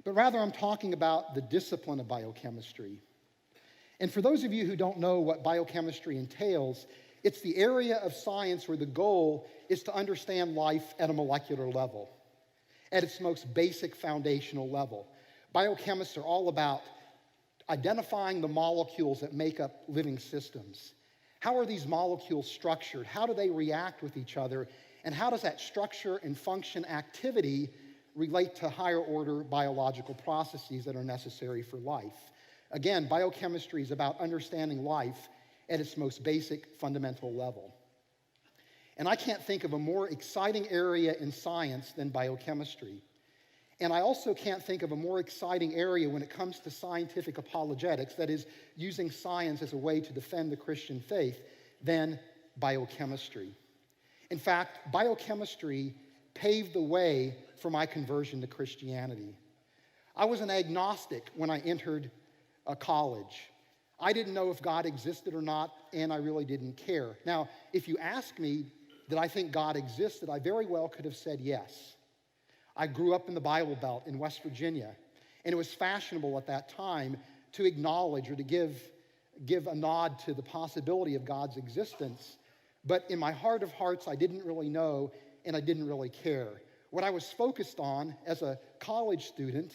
but rather I'm talking about the discipline of biochemistry. And for those of you who don't know what biochemistry entails, it's the area of science where the goal is to understand life at a molecular level, at its most basic foundational level. Biochemists are all about identifying the molecules that make up living systems. How are these molecules structured? How do they react with each other? And how does that structure and function activity relate to higher order biological processes that are necessary for life? Again, biochemistry is about understanding life at its most basic fundamental level. And I can't think of a more exciting area in science than biochemistry. And I also can't think of a more exciting area when it comes to scientific apologetics, that is, using science as a way to defend the Christian faith, than biochemistry. In fact, biochemistry paved the way for my conversion to Christianity. I was an agnostic when I entered college. I didn't know if God existed or not, and I really didn't care. Now, if you ask me, did I think God existed, I very well could have said yes. I grew up in the Bible Belt in West Virginia, and it was fashionable at that time to acknowledge or to give a nod to the possibility of God's existence. But in my heart of hearts, I didn't really know, and I didn't really care. What I was focused on as a college student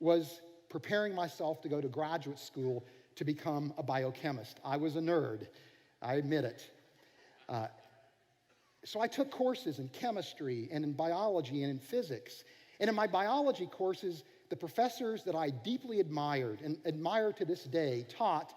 was preparing myself to go to graduate school to become a biochemist. I was a nerd, I admit it. So I took courses in chemistry and in biology and in physics. And in my biology courses, the professors that I deeply admired and admire to this day taught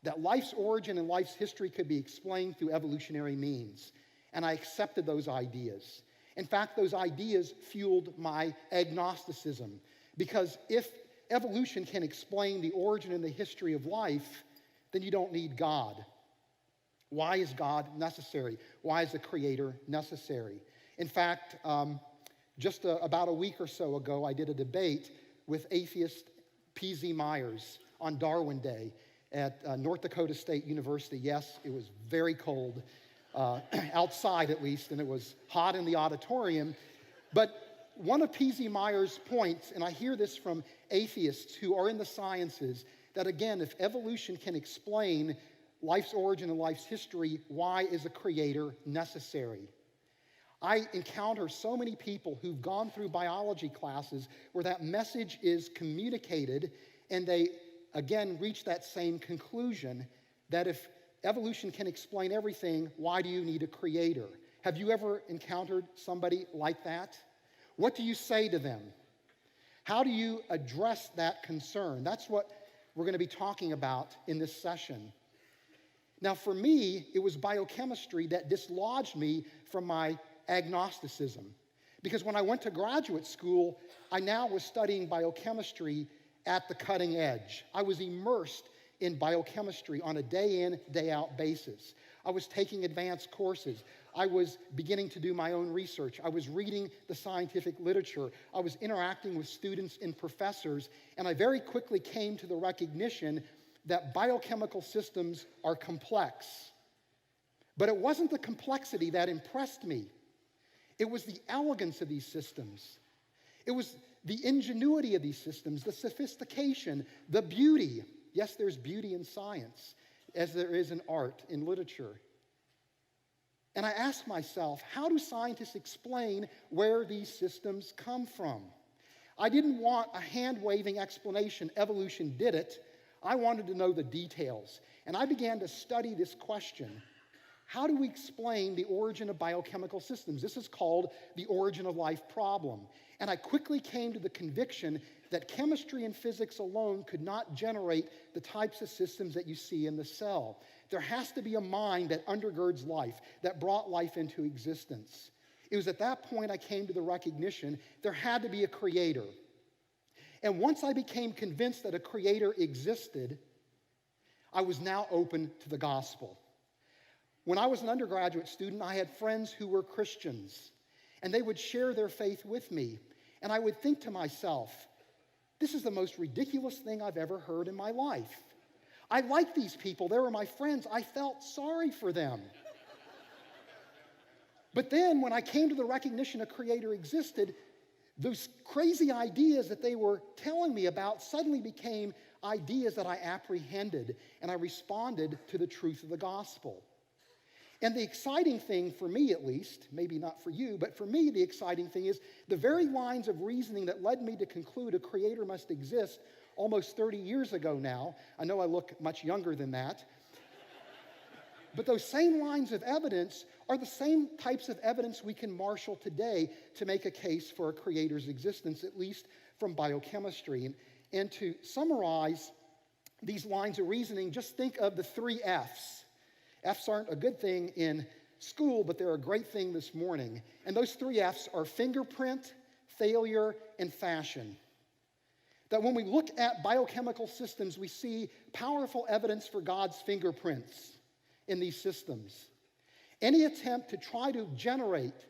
that life's origin and life's history could be explained through evolutionary means. And I accepted those ideas. In fact, those ideas fueled my agnosticism, because if evolution can explain the origin and the history of life, then you don't need God. Why is God necessary? Why is the Creator necessary? In fact, just about a week or so ago, I did a debate with atheist P.Z. Myers on Darwin Day at North Dakota State University. Yes, it was very cold, outside at least, and it was hot in the auditorium. But one of P.Z. Myers' points, and I hear this from atheists who are in the sciences, that again, if evolution can explain life's origin and life's history, why is a creator necessary? I encounter so many people who've gone through biology classes where that message is communicated, and they, again, reach that same conclusion, that if evolution can explain everything, why do you need a creator? Have you ever encountered somebody like that? What do you say to them? How do you address that concern? That's what we're going to be talking about in this session. Now, for me, it was biochemistry that dislodged me from my agnosticism. Because when I went to graduate school, I now was studying biochemistry at the cutting edge. I was immersed in biochemistry on a day-in, day-out basis. I was taking advanced courses. I was beginning to do my own research. I was reading the scientific literature. I was interacting with students and professors. And I very quickly came to the recognition that biochemical systems are complex. But it wasn't the complexity that impressed me. It was the elegance of these systems. It was the ingenuity of these systems, the sophistication, the beauty. Yes, there's beauty in science, as there is in art, in literature. And I asked myself, how do scientists explain where these systems come from? I didn't want a hand-waving explanation, evolution did it. I wanted to know the details. And I began to study this question. How do we explain the origin of biochemical systems? This is called the origin of life problem. And I quickly came to the conviction that chemistry and physics alone could not generate the types of systems that you see in the cell. There has to be a mind that undergirds life, that brought life into existence. It was at that point I came to the recognition there had to be a creator. And once I became convinced that a creator existed, I was now open to the gospel. When I was an undergraduate student, I had friends who were Christians, and they would share their faith with me. And I would think to myself, this is the most ridiculous thing I've ever heard in my life. I liked these people. They were my friends. I felt sorry for them. But then when I came to the recognition a creator existed, Those crazy ideas that they were telling me about suddenly became ideas that I apprehended, and I responded to the truth of the gospel. And the exciting thing, for me at least, maybe not for you, but for me the exciting thing is the very lines of reasoning that led me to conclude a creator must exist almost 30 years ago now. I know I look much younger than that. But those same lines of evidence are the same types of evidence we can marshal today to make a case for a creator's existence, at least from biochemistry. And to summarize these lines of reasoning, just think of the 3 F's. F's aren't a good thing in school, but they're a great thing this morning. And those 3 F's are fingerprint, failure, and fashion. That when we look at biochemical systems, we see powerful evidence for God's fingerprints in these systems. Any attempt to try to generate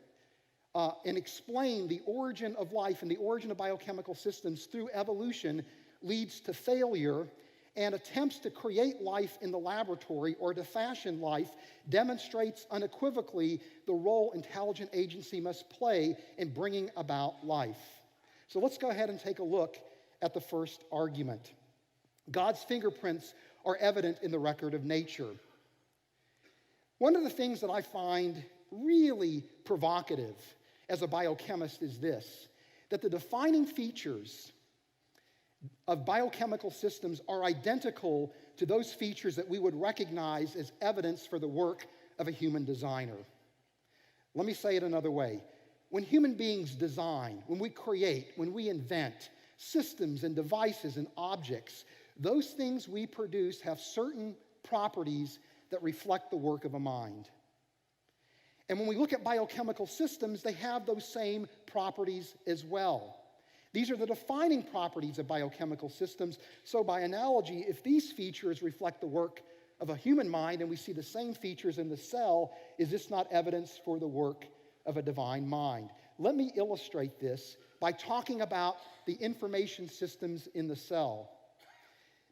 and explain the origin of life and the origin of biochemical systems through evolution leads to failure, and attempts to create life in the laboratory or to fashion life demonstrates unequivocally the role intelligent agency must play in bringing about life. So let's go ahead and take a look at the first argument. God's fingerprints are evident in the record of nature. One of the things that I find really provocative as a biochemist is this, that the defining features of biochemical systems are identical to those features that we would recognize as evidence for the work of a human designer. Let me say it another way. When human beings design, when we create, when we invent systems and devices and objects, those things we produce have certain properties that reflect the work of a mind. And when we look at biochemical systems, they have those same properties as well. These are the defining properties of biochemical systems. So by analogy, if these features reflect the work of a human mind and we see the same features in the cell, is this not evidence for the work of a divine mind? Let me illustrate this by talking about the information systems in the cell.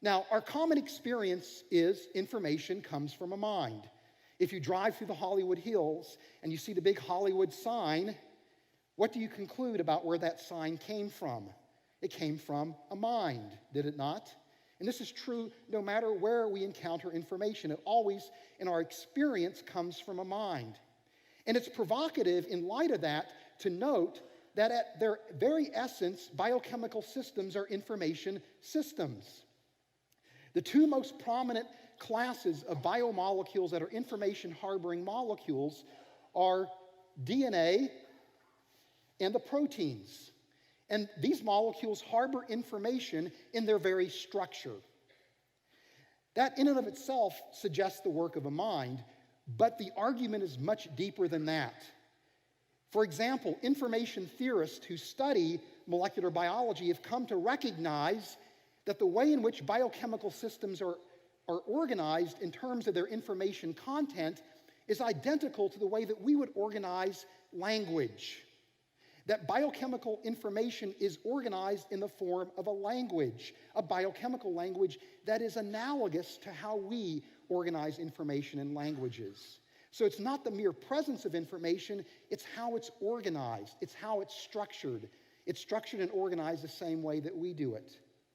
Now, our common experience is information comes from a mind. If you drive through the Hollywood Hills and you see the big Hollywood sign, what do you conclude about where that sign came from? It came from a mind, did it not? And this is true no matter where we encounter information. It always, in our experience, comes from a mind. And it's provocative in light of that to note that at their very essence, biochemical systems are information systems. The 2 most prominent classes of biomolecules that are information-harboring molecules are DNA and the proteins. And these molecules harbor information in their very structure. That in and of itself suggests the work of a mind, but the argument is much deeper than that. For example, information theorists who study molecular biology have come to recognize that the way in which biochemical systems are organized in terms of their information content is identical to the way that we would organize language. That biochemical information is organized in the form of a language, a biochemical language that is analogous to how we organize information in languages. So it's not the mere presence of information, it's how it's organized, it's how it's structured. It's structured and organized the same way that we do it.